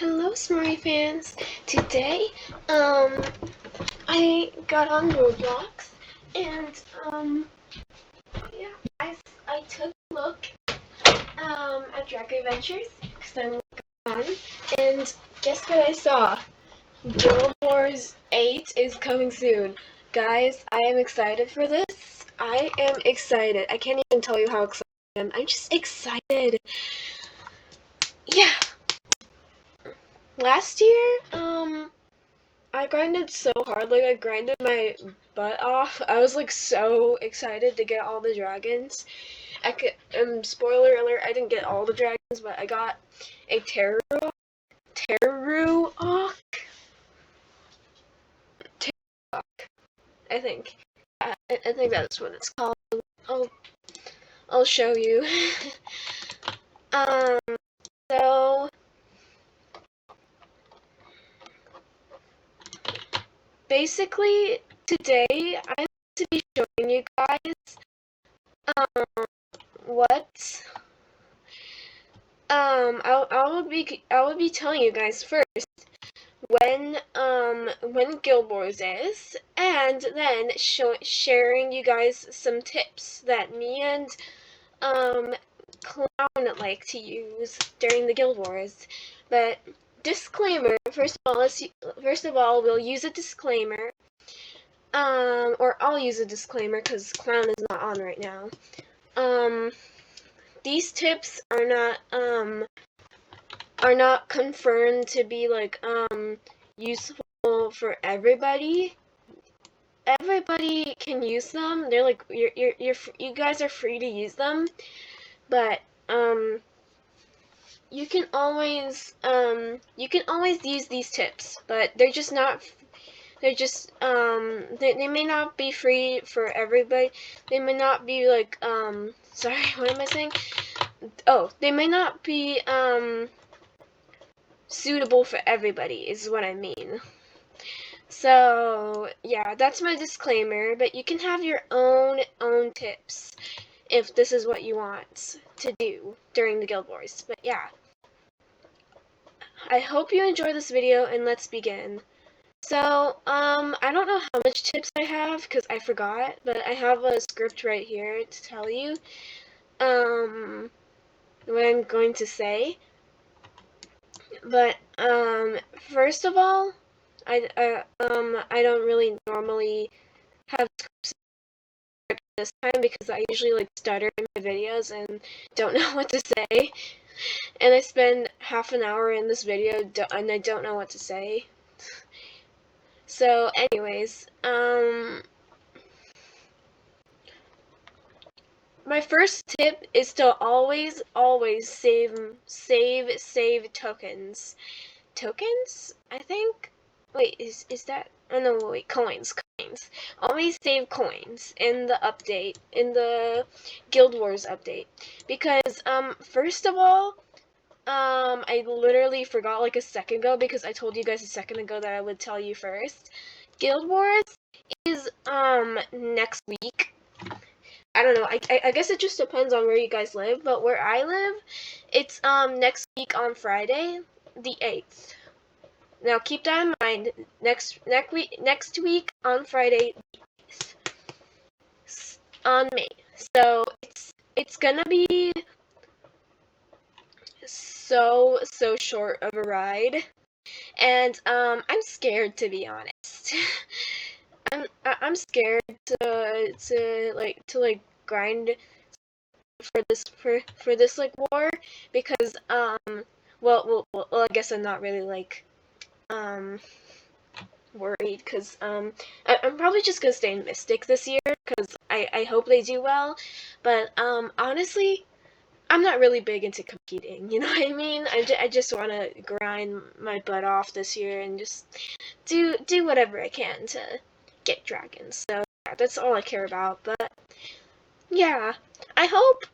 Hello, Smarty fans. Today, I got on Roblox, and yeah, I took a look at Dragon Adventures because I'm on, and guess what I saw? Guild Wars 8 is coming soon, guys. I am excited for this. I am excited. I can't even tell you how excited I am. I'm just excited. Yeah. Last year, I grinded so hard, like I grinded my butt off. I was like so excited to get all the dragons. Spoiler alert, I didn't get all the dragons, but I got a Teruak, I think. I think that's what it's called. I'll, I'll show you. um, so, basically, today I'm going to be showing you guys, what I will be telling you guys first when Guild Wars is, and then sharing you guys some tips that me and Clown like to use during the Guild Wars. But disclaimer, first of all, we'll use a disclaimer. Or I'll use a disclaimer because Clown is not on right now. These tips are not confirmed to be like useful for everybody. Everybody can use them. They're like you guys are free to use them, but you can always use these tips, but they're just not. They're just they may not be free for everybody. They may not be like sorry, what am I saying? Oh, they may not be suitable for everybody is what I mean. So yeah, that's my disclaimer, but you can have your own tips if this is what you want to do during the Guild Wars. But yeah, I hope you enjoy this video, and let's begin. So I don't know how much tips I have because I forgot, but I have a script right here to tell you what I'm going to say. But first of all, I don't really normally have scripts this time because I usually like stutter in my videos and don't know what to say, and I spend half an hour in this video and I don't know what to say. So anyways, my first tip is to always save tokens. Tokens? I think. Wait, is that? Oh no, wait, coins. Always save coins in the update, in the Guild Wars update, because first of all, I literally forgot like a second ago because I told you guys a second ago that I would tell you first. Guild Wars is next week. I don't know. I guess it just depends on where you guys live, but where I live, it's next week on Friday, the 8th. Now keep that in mind. Next week on Friday, on May. So it's gonna be so short of a ride, and I'm scared, to be honest. I'm scared to grind for this like war because well I guess I'm not really like worried because I'm probably just gonna stay in Mystic this year because I hope they do well, but honestly I'm not really big into competing, you know what I mean? I just want to grind my butt off this year and just do whatever I can to get dragons. So yeah, that's all I care about. But yeah, I hope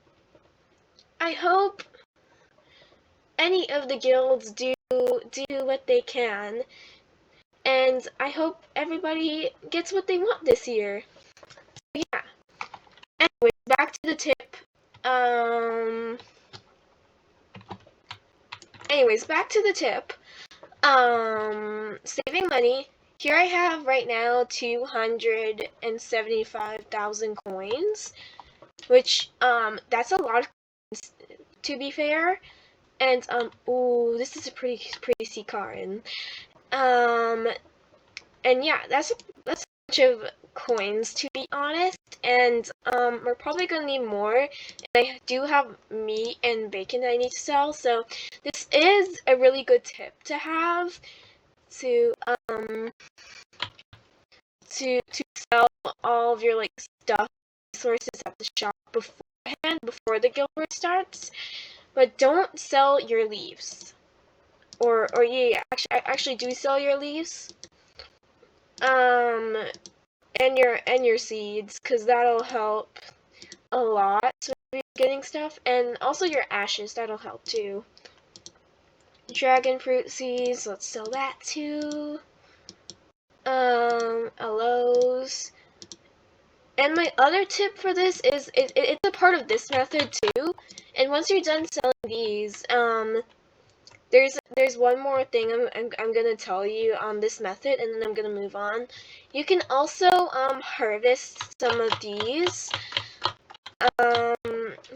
any of the guilds do what they can, and I hope everybody gets what they want this year. So yeah. Anyway, back to the tip. Anyways, back to the tip. Saving money. Here I have right now 275,000 coins, which, that's a lot of coins, to be fair. And, ooh, this is a pretty sea card. And yeah, that's a bunch of coins, to be honest. And, we're probably gonna need more. And I do have meat and bacon that I need to sell, so this is a really good tip to have to sell all of your like stuff resources at the shop beforehand, before the guild war starts. But don't sell your leaves. Or yeah, actually do sell your leaves. And your seeds, because that'll help a lot with getting stuff. And also your ashes, that'll help too. Dragon fruit seeds, let's sell that too. Aloes. And my other tip for this is, it's a part of this method too. And once you're done selling these, there's one more thing I'm gonna tell you on this method, and then I'm gonna move on. You can also harvest some of these,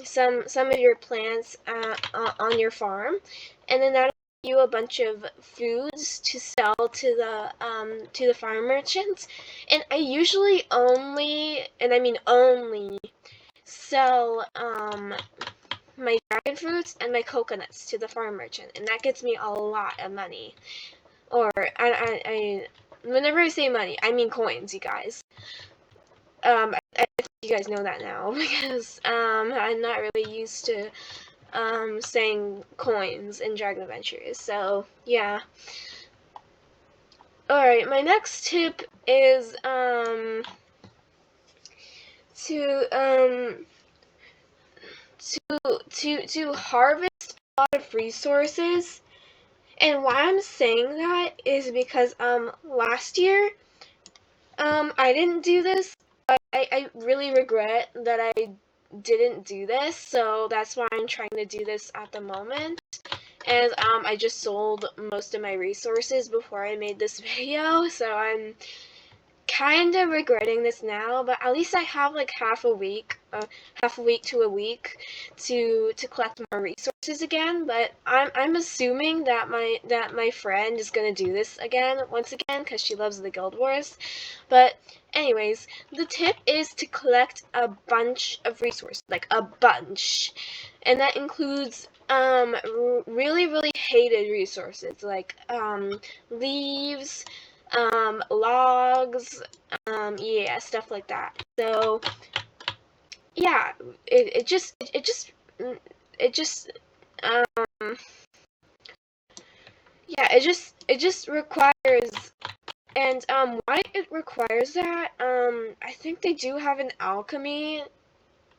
some of your plants on your farm, and then that'll give you a bunch of foods to sell to the farm merchants. And I usually only, and I mean only, sell my dragon fruits and my coconuts to the farm merchant, and that gets me a lot of money. Or I whenever I say money, I mean coins, you guys. I think you guys know that now, because I'm not really used to saying coins in Dragon Adventures. So yeah. Alright, my next tip is to harvest a lot of resources. And why I'm saying that is because last year I didn't do this. I really regret that I didn't do this, so that's why I'm trying to do this at the moment. And I just sold most of my resources before I made this video, so I'm kind of regretting this now, but at least I have like half a week to a week to collect more resources again. But I'm assuming that my friend is gonna do this once again, because she loves the Guild Wars. But anyways, the tip is to collect a bunch of resources, like a bunch, and that includes really hated resources like leaves, logs, yeah, stuff like that. So yeah, it just yeah, it just requires. And why it requires that, I think they do have an alchemy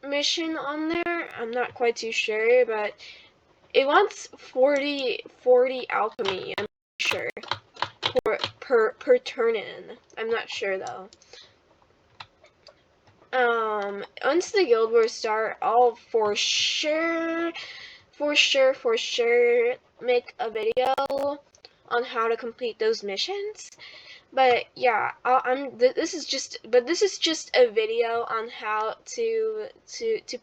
mission on there. I'm not quite too sure, but it wants 40 alchemy, I'm sure. Per turn in. I'm not sure though. Once the Guild Wars start, I'll for sure make a video on how to complete those missions. But yeah, this is just a video on how to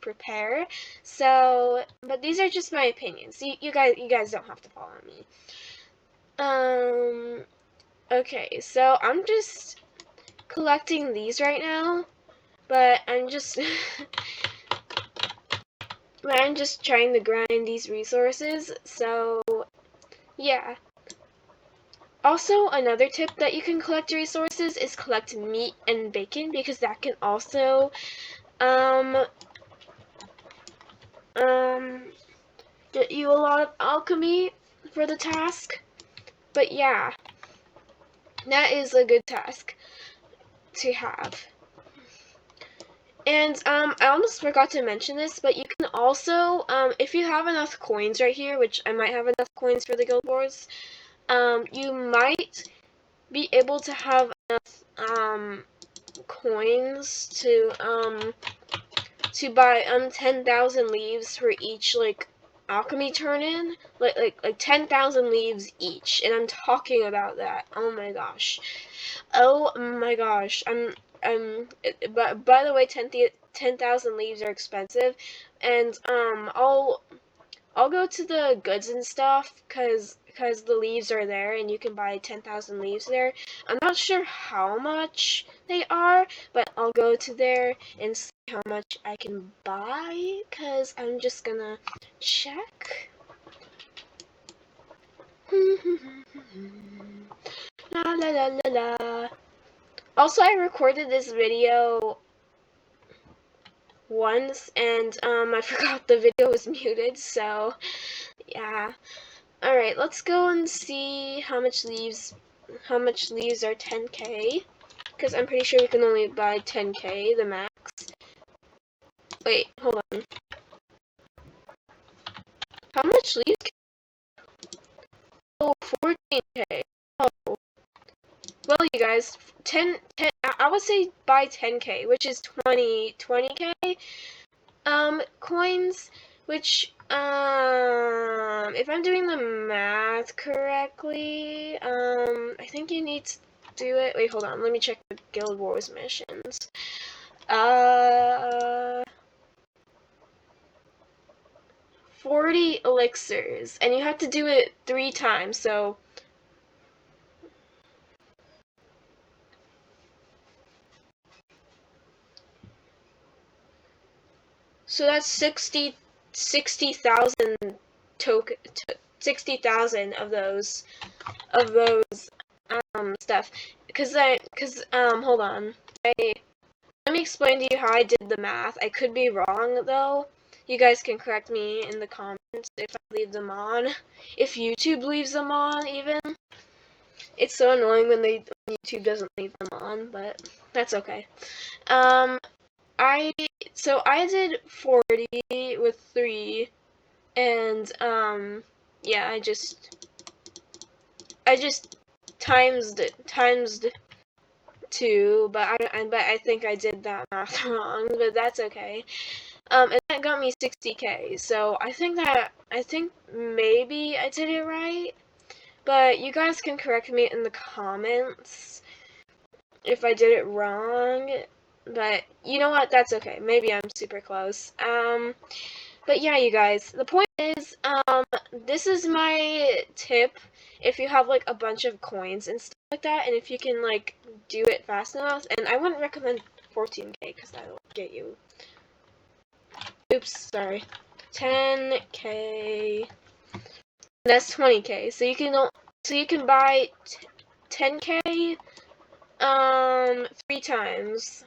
prepare. So, but these are just my opinions. You guys don't have to follow me. Okay, so I'm just collecting these right now, but I'm just trying to grind these resources. So yeah. Also, another tip that you can collect resources is collect meat and bacon, because that can also get you a lot of alchemy for the task. But yeah, that is a good task to have. And I almost forgot to mention this, but you can also, if you have enough coins right here, which I might have enough coins for the Guild Wars, you might be able to have enough coins to buy 10,000 leaves for each like alchemy turn-in, like 10,000 leaves each, and I'm talking about that. Oh my gosh. Oh my gosh. But by the way, 10,000 leaves are expensive, and I'll go to the goods and stuff, cause the leaves are there and you can buy 10,000 leaves there. I'm not sure how much they are, but I'll go to there and see how much I can buy, cause I'm just gonna check. La la la la la. Also, I recorded this video once and I forgot the video was muted, so yeah. Alright, let's go and see how much leaves are 10k, because I'm pretty sure we can only buy 10k, the max. Wait, hold on. How much leaves? Oh, 14k. Oh. Well, you guys, 10, I would say buy 10k, which is 20k, coins, which, if I'm doing the math correctly, I think you need to do it. Wait, hold on. Let me check the Guild Wars missions. 40 elixirs, and you have to do it 3 times, so that's 60,000 token, 60,000 of those stuff. Hold on. Let me explain to you how I did the math. I could be wrong, though. You guys can correct me in the comments if I leave them on. If YouTube leaves them on, even. It's so annoying when YouTube doesn't leave them on, but that's okay. I did 40 with 3, and yeah, I just times 2, but I think I did that math wrong, but that's okay. And that got me 60k. So I think maybe I did it right, but you guys can correct me in the comments if I did it wrong. But you know what? That's okay. Maybe I'm super close. But yeah, you guys, the point is, this is my tip if you have like a bunch of coins and stuff like that, and if you can like do it fast enough. And I wouldn't recommend 14k because that'll get you. Oops, sorry. 10k. That's 20k. So you can buy 10k 3 times.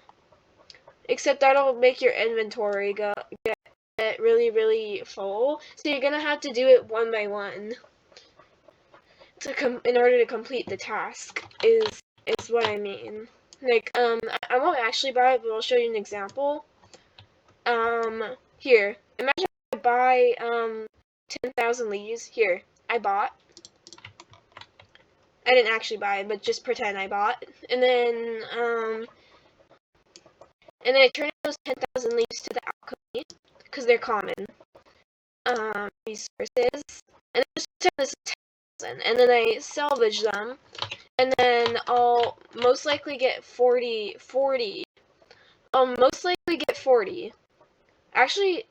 Except that'll make your inventory get really full. So you're gonna have to do it one by one in order to complete the task. Is what I mean. Like I won't actually buy it, but I'll show you an example. Here. Imagine I buy 10,000 leaves. Here, I bought. I didn't actually buy it, but just pretend I bought. And then I turn those 10,000 leaves to the alchemy because they're common resources. And then just pretend this is 10,000, and then I salvage them, and then I'll most likely get 40. I'll most likely get 40. Actually,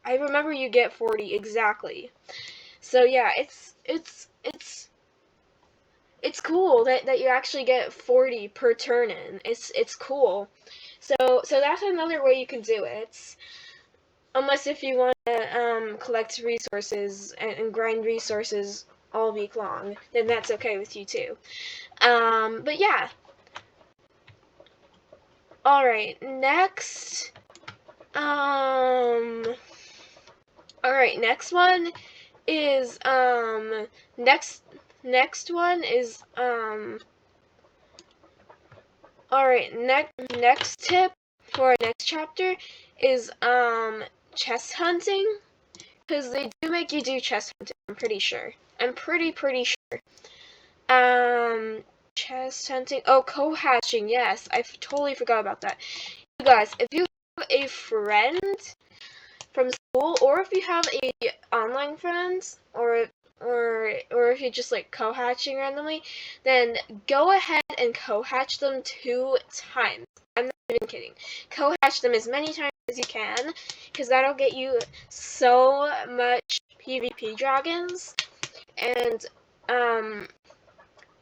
I remember you get 40 exactly. So yeah, it's cool that you actually get 40 per turn-in. It's cool. So that's another way you can do it. Unless if you want to collect resources and grind resources all week long, then that's okay with you too. But yeah. Alright, next. Alright, next one is, next one is, alright, next tip for our next chapter is, chest hunting, because they do make you do chest hunting, I'm pretty sure. I'm pretty sure. Chest hunting, oh, co-hatching, yes, I totally forgot about that. You guys, if you have a friend from school, or if you have a online friends, or if you're just like co-hatching randomly, then go ahead and co-hatch them 2 times. I'm not even kidding. Co-hatch them as many times as you can, because that'll get you so much PvP dragons, and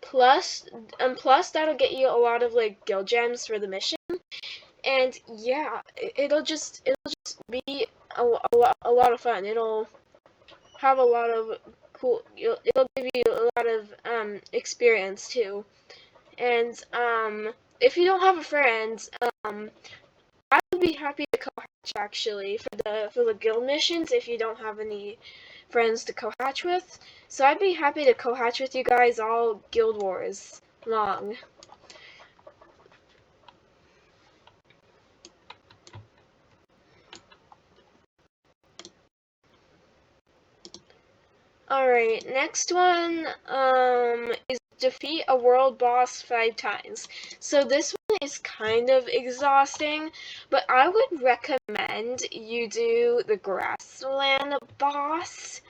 plus that'll get you a lot of like guild gems for the mission. And yeah, it'll just be a lot of fun. It'll have a lot of cool. It'll give you a lot of experience too. And if you don't have a friend, I would be happy to co-hatch actually for the guild missions if you don't have any friends to co-hatch with. So I'd be happy to co-hatch with you guys all Guild Wars long. Alright, next one is defeat a world boss 5 times. So this one is kind of exhausting, but I would recommend you do the grassland boss.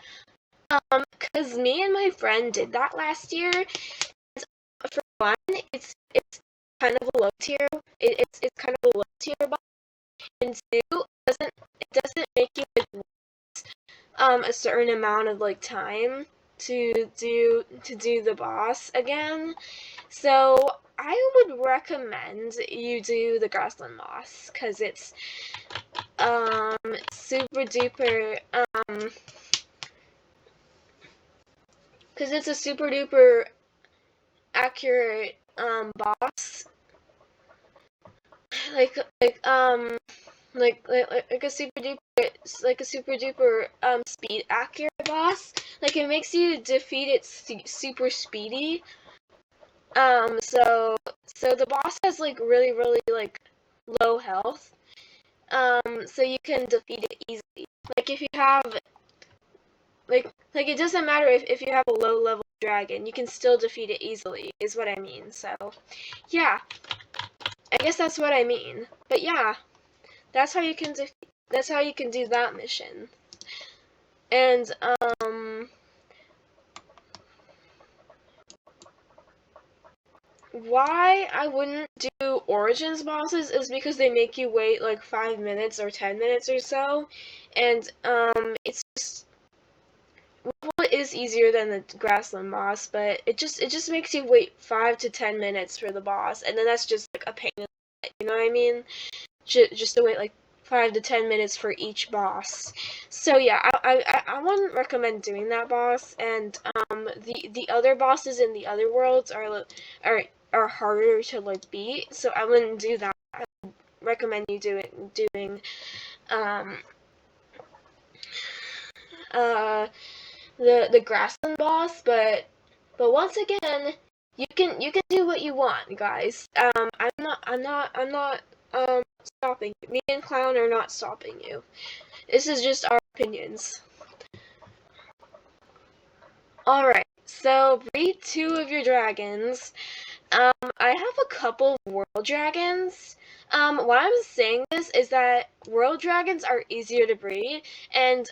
Cause me and my friend did that last year. And for one, it's kind of a low tier. It's kind of a low tier boss. And two, it doesn't make you like a certain amount of like time to do the boss again. So I would recommend you do the grassland boss because it's super duper because it's a super duper accurate boss, like a super duper speed accurate boss. Like it makes you defeat it super speedy. So the boss has like really like low health. So you can defeat it easily. Like if you have like it doesn't matter if you have a low level dragon, you can still defeat it easily, is what I mean. So yeah, I guess that's what I mean. But yeah, that's how you can do that mission. And why I wouldn't do Origins bosses is because they make you wait like 5 minutes or 10 minutes or so, and it's just, well, it is easier than the grassland boss, but it just makes you wait 5 to 10 minutes for the boss, and then that's just like a pain in the butt, you know what I mean? Just to wait like 5 to 10 minutes for each boss. So yeah, I wouldn't recommend doing that boss, and the other bosses in the other worlds are harder to like beat, so I wouldn't do that. I would recommend you doing the grassland boss, but once again, you can do what you want, guys. I'm not stopping you. Me and Clown are not stopping you. This is just our opinions. Alright, so breed 2 of your dragons. I have a couple world dragons. Why I'm saying this is that world dragons are easier to breed, and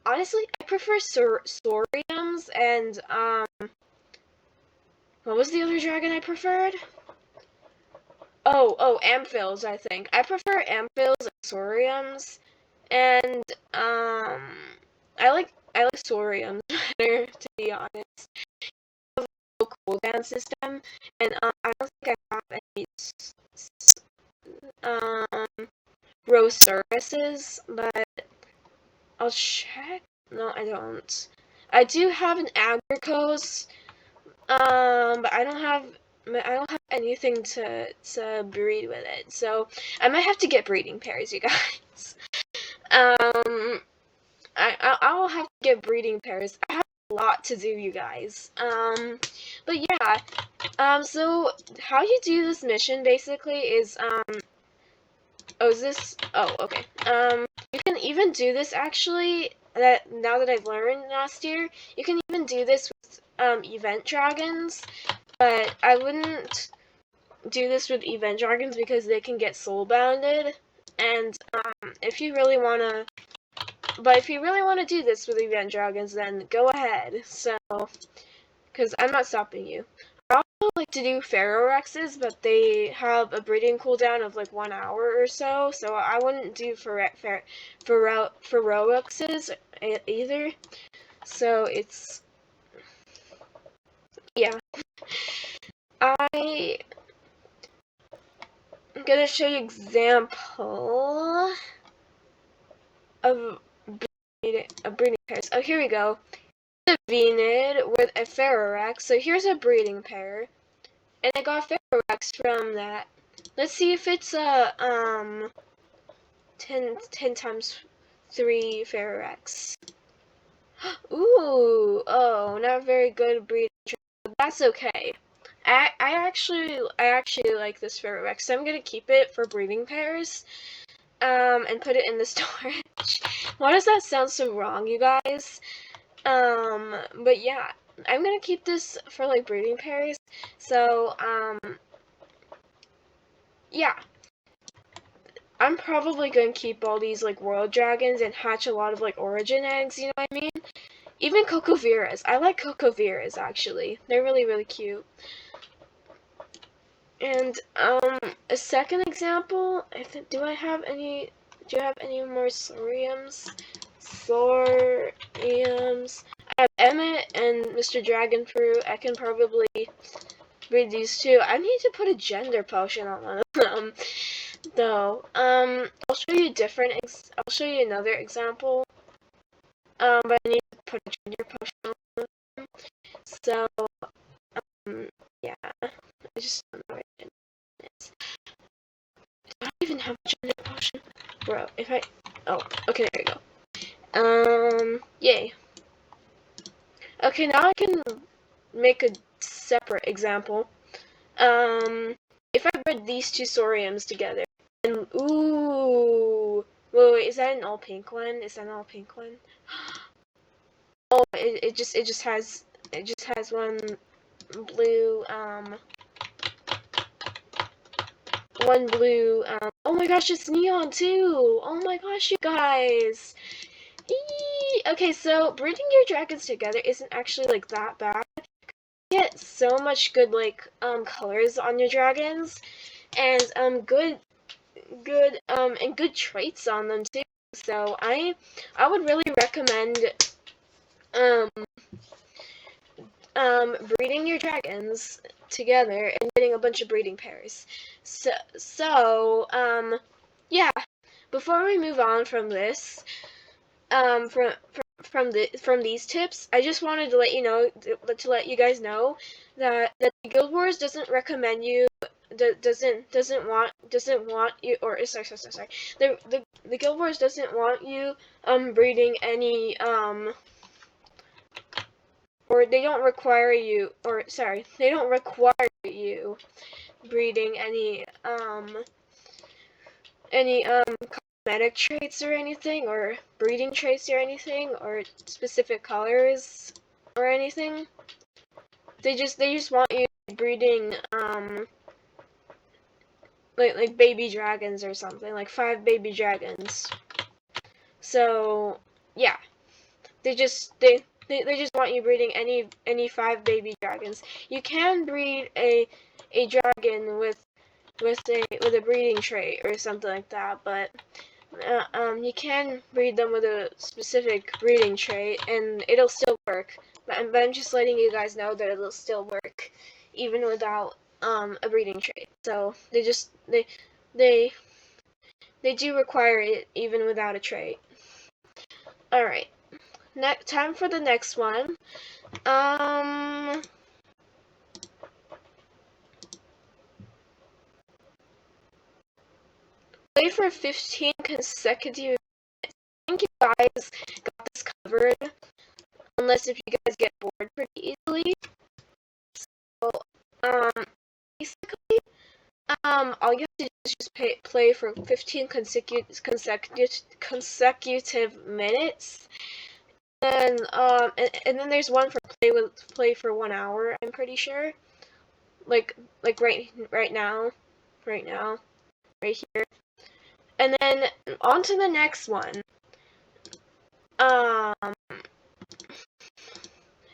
honestly, I prefer Sauriums and what was the other dragon I preferred? Oh, Amphils, I think. I prefer Amphils and Sauriums, and I like Sauriums better, to be honest. The cooldown system, and I don't think I have any Rosaurus's, but I'll check. No, I don't. I do have an Agricos, but I don't have anything to breed with it, so I might have to get breeding pairs, you guys. I'll have to get breeding pairs. I have a lot to do, you guys. But yeah, so how you do this mission basically is, oh, is this, oh, okay. You can even do this actually, now that I've learned last year, you can even do this with, event dragons, but I wouldn't do this with event dragons because they can get soul bounded, and, if you really wanna but if you really want to do this with event dragons, then go ahead. So, because I'm not stopping you. I also like to do Ferrorexes, but they have a breeding cooldown of like 1 hour or so. So I wouldn't do Ferrorexes either. So it's, yeah. I'm gonna show you example of breeding pairs. Oh, here we go. A Venid with a Ferrorex. So here's a breeding pair, and I got Ferrorex from that. Let's see if it's a 10 times 3 Ferrorex. Ooh, oh, not very good breeding. That's okay. I actually like this Ferrorex, so I'm gonna keep it for breeding pairs. And put it in the storage. Why does that sound so wrong, you guys? But yeah, I'm gonna keep this for like breeding pairs. So, yeah. I'm probably gonna keep all these like world dragons and hatch a lot of like origin eggs, you know what I mean? Even Cocoviras. I like Cocoviras actually. They're really, really cute. And, a second example, do I have any more Sauriums? Sauriums. I have Emmett and Mr. Dragonfruit. I can probably breed these two. I need to put a gender potion on one of them, though. I'll show you I'll show you another example. But I need to put a gender potion on them. So, yeah. I just don't know what it is. I don't even have a gender potion. Bro, if I... Oh, okay, there you go. Yay. Okay, now I can make a separate example. If I bred these two Sauriums together, and ooh, wait, is that an all pink one? Is that an all pink one? Oh, it just has one blue oh my gosh, it's neon too. Oh my gosh, you guys. Okay, so breeding your dragons together isn't actually like that bad. You get so much good like colors on your dragons, and good and good traits on them too. So I would really recommend um breeding your dragons together and getting a bunch of breeding pairs. So yeah. Before we move on from this, from these tips, I just wanted to let you know, to let you guys know that the Guild Wars doesn't recommend you, doesn't want you, or sorry. The Guild Wars doesn't want you breeding any or they don't require you, or sorry, they don't require you breeding any cosmetic traits or anything, or breeding traits or anything, or specific colors or anything. They just want you breeding like baby dragons or something, like 5 baby dragons. So yeah, they just want you breeding any 5 baby dragons. You can breed a dragon with a breeding trait or something like that, but you can breed them with a specific breeding trait, and it'll still work. But I'm just letting you guys know that it'll still work, even without a breeding trait. So they do require it even without a trait. All right, time for the next one. Play for 15 consecutive. I think you guys got this covered, unless if you guys get bored pretty easily. So, basically, all you have to do is just play for 15 consecutive minutes, and then there's one for play for 1 hour. I'm pretty sure, like right now, right here, and then on to the next one. Um,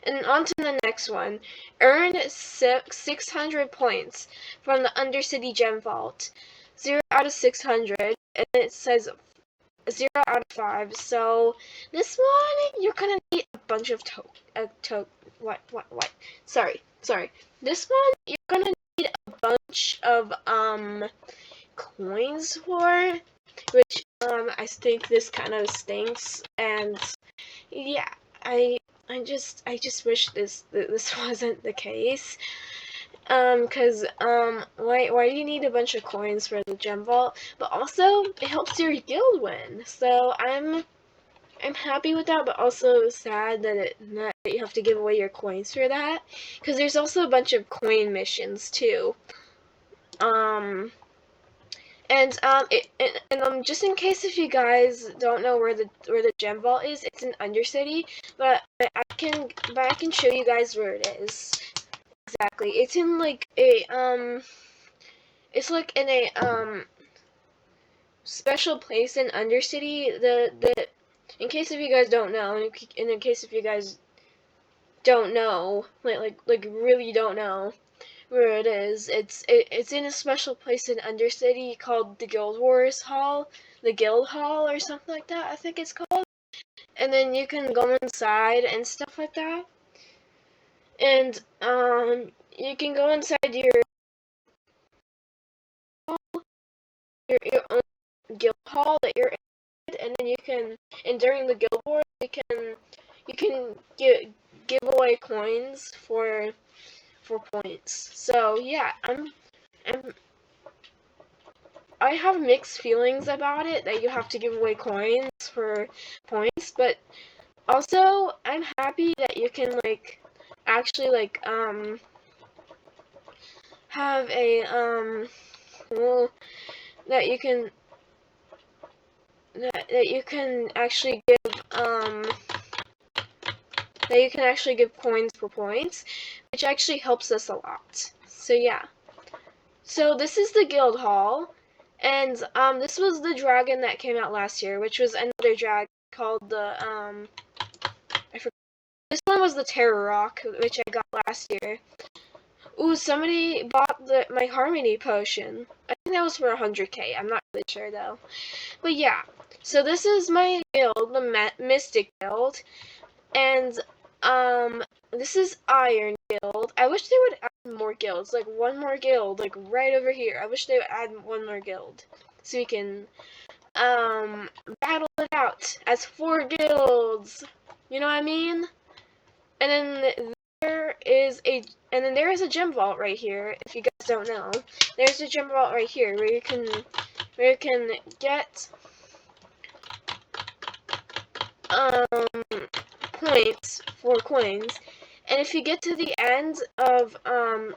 and on to the next one. Earn 600 points from the Undercity Gem Vault. 0 out of 600, and it says 0 out of 5. So this one, you're gonna need a bunch of what? Sorry. This one, you're gonna need a bunch of coins for, which I think this kind of stinks. And yeah, I just wish this wasn't the case. Cause why do you need a bunch of coins for the gem vault? But also it helps your guild win. So I'm happy with that, but also sad that that you have to give away your coins for that. Cause there's also a bunch of coin missions too. Just in case if you guys don't know where the gem vault is, it's in Undercity, but I can show you guys where it is. Exactly. It's in like a it's like in a special place in Undercity. The in case if you guys don't know, and in case if you guys don't know, like really don't know where it is, it's in a special place in Undercity called the Guild Wars Hall, the Guild Hall or something like that, I think it's called. And then you can go inside and stuff like that. And you can go inside your own guild hall that you're in, and then you can, and during the guild wars you can give away coins for points. So yeah, I have mixed feelings about it, that you have to give away coins for points, but also I'm happy that you can like actually like have a well, that you can that you can actually give coins for points, which actually helps us a lot. So yeah. So this is the guild hall, and this was the dragon that came out last year, which was another dragon called the I forgot. This one was the Terror Rock, which I got last year. Ooh, somebody bought my Harmony potion. I think that was for 100k. I'm not really sure though. But yeah, so this is my guild, the Mystic Guild, and this is Iron Guild. I wish they would add more guilds, like one more guild, like right over here. I wish they would add one more guild, so we can battle it out as 4 guilds. You know what I mean? And then there is a gem vault right here. If you guys don't know, there's a gem vault right here where you can get points for coins. And if you get to the end of the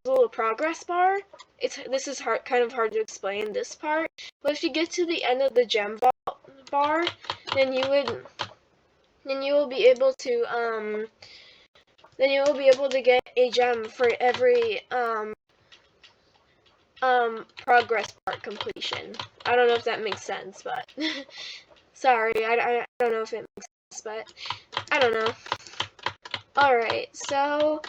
little progress bar, this is kind of hard to explain this part, but if you get to the end of the gem vault bar, then you will be able to get a gem for every progress part completion. I don't know if that makes sense, but sorry, I don't know if it makes sense, but I don't know. Alright, so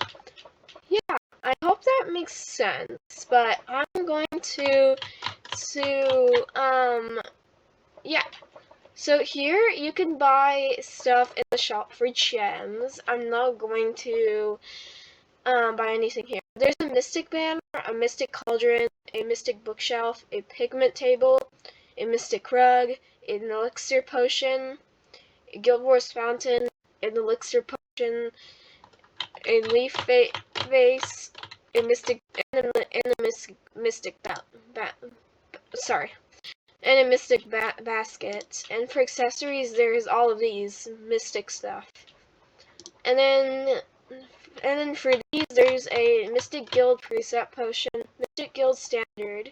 yeah, I hope that makes sense, but I'm going to yeah. So here you can buy stuff in the shop for gems. I'm not going to buy anything here. There's a mystic banner, a mystic cauldron, a mystic bookshelf, a pigment table, a mystic rug, an elixir potion, a Guild Wars fountain, an elixir potion, a leaf vase, a mystic, and a mystic and a mystic basket. And for accessories, there's all of these mystic stuff. And then for these, there's a Mystic Guild Preset Potion, Mystic Guild Standard,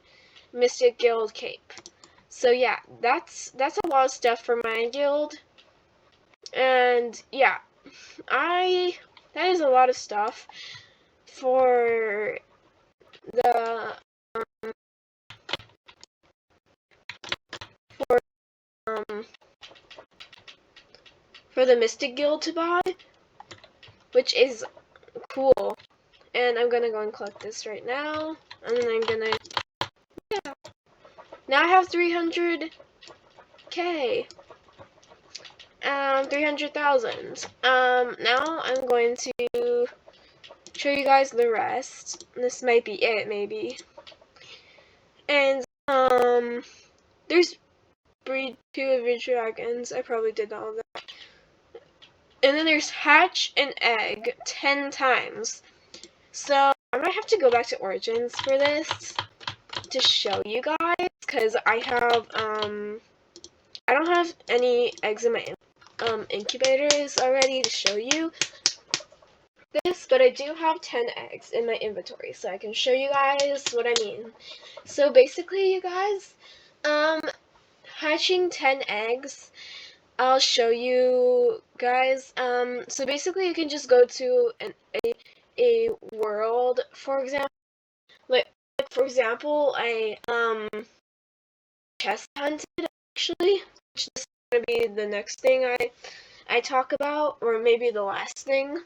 Mystic Guild Cape. So yeah, that's a lot of stuff for my guild. And yeah, that is a lot of stuff for the for for the Mystic Guild to buy, which is cool. And I'm gonna go and collect this right now, and then I'm gonna, yeah. Now I have 300k, 300,000. Now I'm going to show you guys the rest. This might be it, maybe. And, there's breed 2 of your dragons. I probably did all of that. And then there's hatch and egg 10 times. So I might have to go back to Origins for this to show you guys, because I don't have any eggs in my incubators already to show you this, but I do have 10 eggs in my inventory, so I can show you guys what I mean. So basically, you guys, hatching 10 eggs, I'll show you guys. So basically you can just go to a world, for example, like for example, I chest hunted, actually, which is gonna be the next thing I talk about, or maybe the last thing,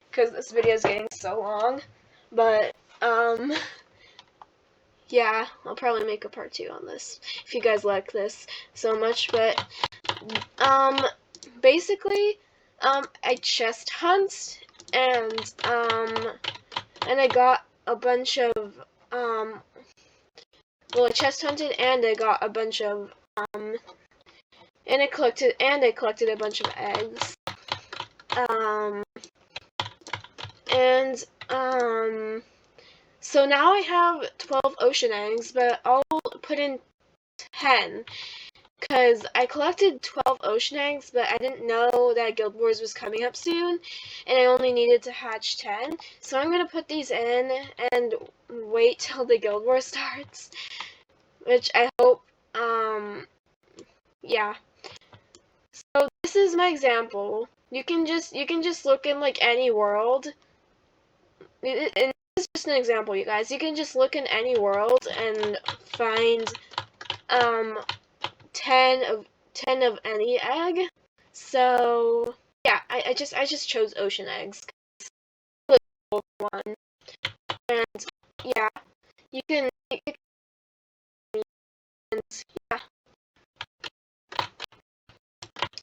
because this video is getting so long. But yeah, I'll probably make a part 2 on this if you guys like this so much. But basically, I chest hunt, and I got a bunch of well, I chest hunted, and I got a bunch of and I collected a bunch of eggs. And so now I have 12 ocean eggs, but I'll put in 10, because I collected 12 ocean eggs, but I didn't know that Guild Wars was coming up soon, and I only needed to hatch 10. So I'm gonna put these in and wait till the Guild Wars starts, which I hope, yeah. So this is my example. You can just look in like any world, and this is just an example, you guys. You can just look in any world and find 10 of any egg. So yeah, I just chose ocean eggs. One, and yeah, you can, and yeah.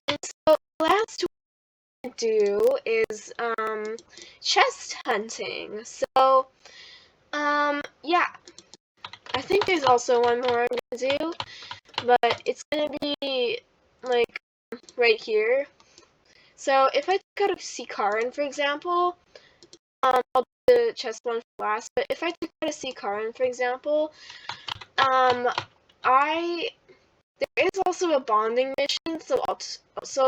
And so last do is chest hunting. So yeah, I think there's also one more I'm gonna do, but it's gonna be like right here. So if I take out a Sikaran, for example, I'll do the chest one for last, but if I take out a Sikaran, for example, there is also a bonding mission, so I'll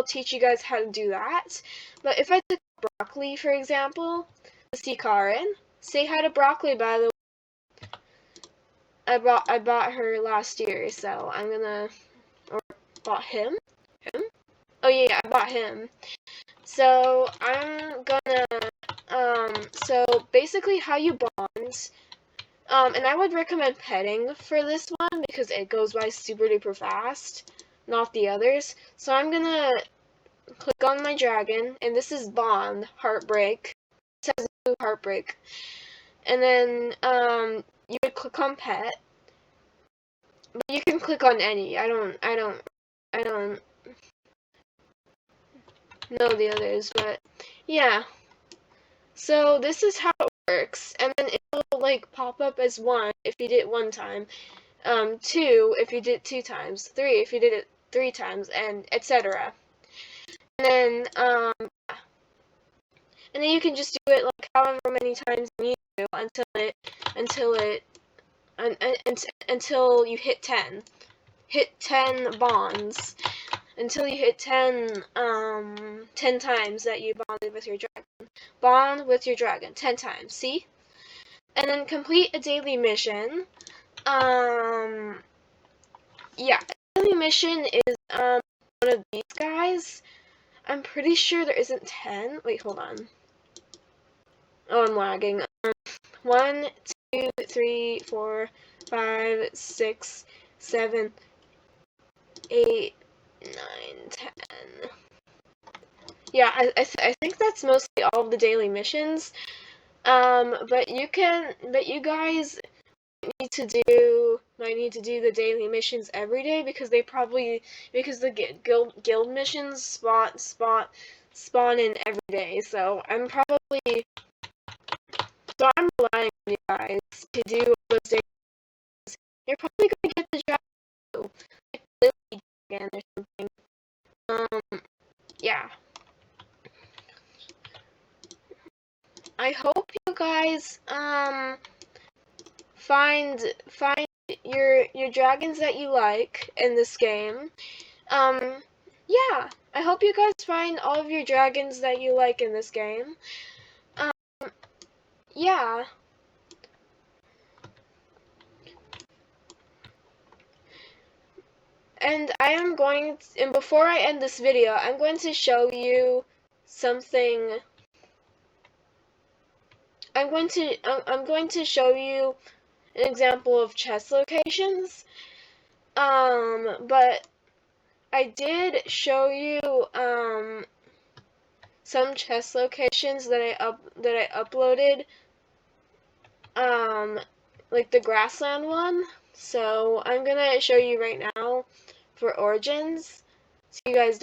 teach you guys how to do that. But if I took Broccoli, for example, the Sikaran, say hi to Broccoli, by the way. I bought her last year, so I'm gonna, or bought him? Oh yeah, I bought him. So I'm gonna, so basically how you bond, and I would recommend petting for this one because it goes by super duper fast, not the others. So I'm gonna click on my dragon, and this is Bond, Heartbreak. It says Blue Heartbreak. And then, you would click on Pet. But you can click on any. I don't know the others, but yeah. So this is how it works, and then it will like pop up as 1 if you did it 1 time, 2 if you did it 2 times, 3 if you did it 3 times, and etc. And then you can just do it like however many times you need to until you hit 10. Hit 10 bonds. Until you hit 10 times that you bonded with your dragon. Bond with your dragon 10 times, see? And then complete a daily mission. Yeah, daily mission is one of these guys. I'm pretty sure there isn't 10. Wait, hold on. Oh, I'm lagging. 1, 2, 3, 4, 5, 6, 7, 8, 9, 10. yeah, I think that's mostly all of the daily missions. But you guys might need to do the daily missions every day because because the guild missions spawn in every day. So I'm relying on you guys to do those days. You're probably gonna get the job too, like Lily again or something. Yeah. I hope you guys find your dragons that you like in this game. Um, yeah, I hope you guys find all of your dragons that you like in this game. Um, yeah. And and before I end this video, I'm going to show you something. I'm going to show you an example of chest locations. But I did show you, some chest locations that I uploaded, like the grassland one. So I'm gonna show you right now for Origins, so you guys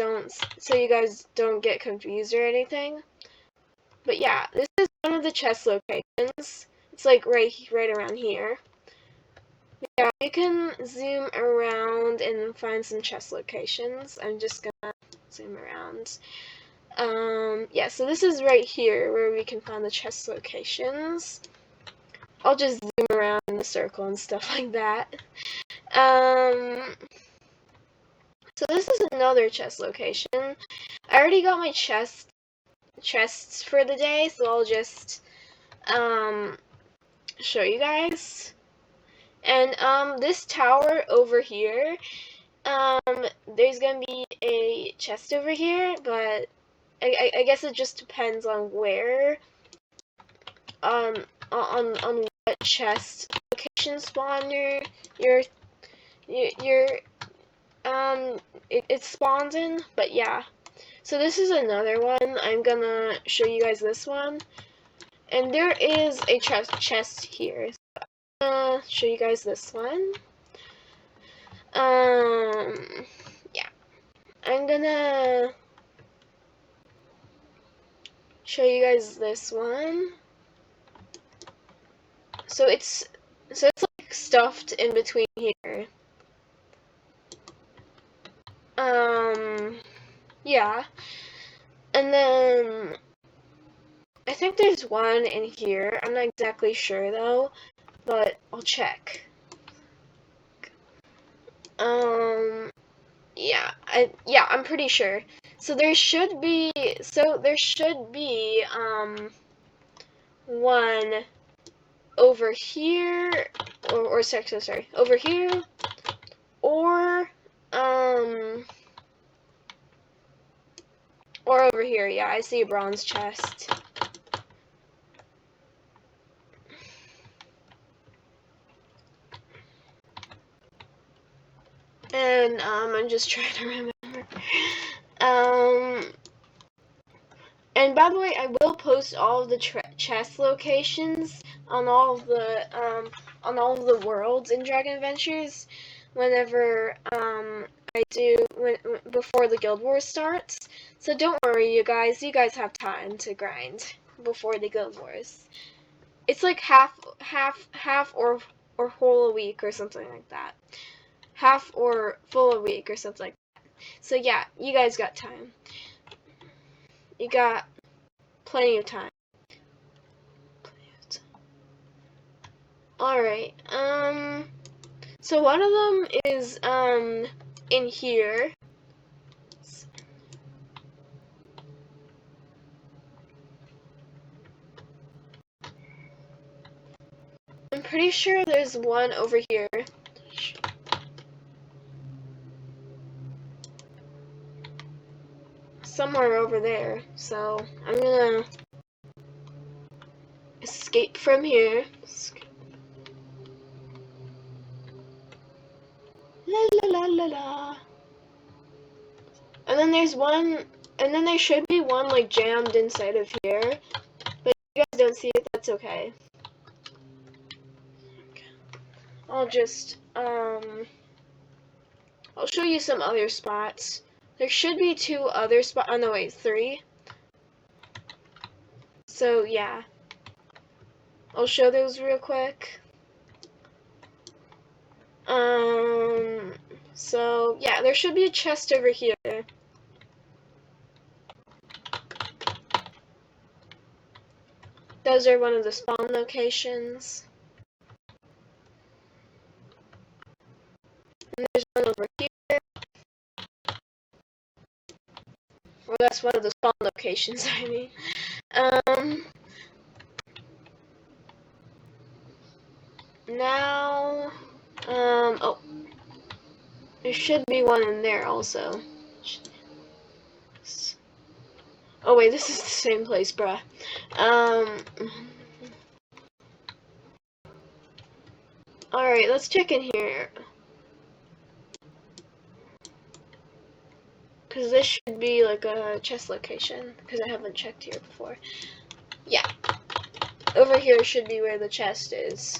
don't get confused or anything. But yeah, this is one of the chest locations. It's like right around here. Yeah, you can zoom around and find some chest locations. I'm just gonna zoom around. Yeah, so this is right here where we can find the chest locations. I'll just zoom around in the circle and stuff like that. So this is another chest location. I already got my chests for the day, so I'll just, show you guys. And, this tower over here, there's gonna be a chest over here, but I guess it just depends on where, on what chest location spawner your it spawns in. But yeah, so this is another one. I'm gonna show you guys this one, and there is a chest here. So I'm gonna show you guys this one. Yeah, I'm gonna show you guys this one. So it's like stuffed in between here. Yeah. And then I think there's one in here. I'm not exactly sure though, but I'll check. Yeah, I'm pretty sure. So there should be one over here or sorry, over here or um or over here. Yeah, I see a bronze chest. And I'm just trying to remember. And by the way, I will post all of the chest locations on all of the worlds in Dragon Adventures whenever before the Guild Wars starts. So don't worry, you guys have time to grind before the Guild Wars. It's like half or whole a week or something like that. Half or full a week or something like that. So yeah, you guys got time. You got plenty of time. Alright, so one of them is, in here. I'm pretty sure there's one over here. Somewhere over there. So, I'm gonna escape from here. La la la la la. And then there's one And then there should be one like jammed inside of here, but if you guys don't see it, that's okay. I'll just I'll show you some other spots. There should be 2 other spots. Oh no, wait, 3. So yeah, I'll show those real quick. So yeah, there should be a chest over here. Those are one of the spawn locations. And there's one over here. Well, that's one of the spawn locations, I mean. Now, oh, there should be one in there also. Oh wait, this is the same place, bruh. Alright, let's check in here. Because this should be like a chest location, because I haven't checked here before. Yeah. Over here should be where the chest is.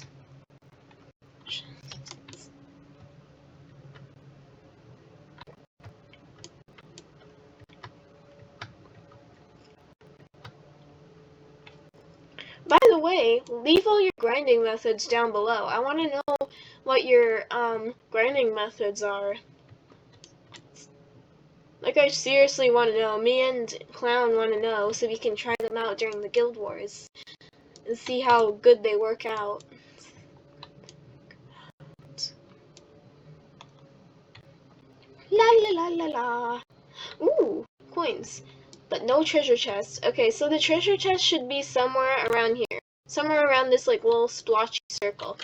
By the way, leave all your grinding methods down below. I want to know what your grinding methods are. Like, I seriously want to know. Me and Clown want to know so we can try them out during the Guild Wars and see how good they work out. La la la la la. Ooh, coins. But no treasure chest. Okay, so the treasure chest should be somewhere around here. Somewhere around this like little splotchy circle.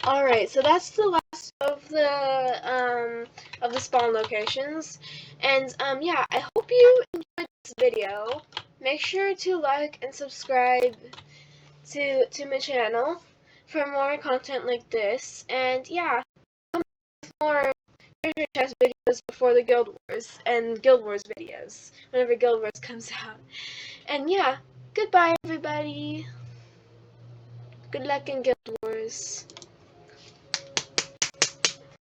Alright, so that's the last of the spawn locations. And yeah, I hope you enjoyed this video. Make sure to like and subscribe to my channel for more content like this. And yeah, more treasure chest videos before the Guild Wars and Guild Wars videos whenever Guild Wars comes out. And yeah, goodbye everybody. Good luck in Guild Wars.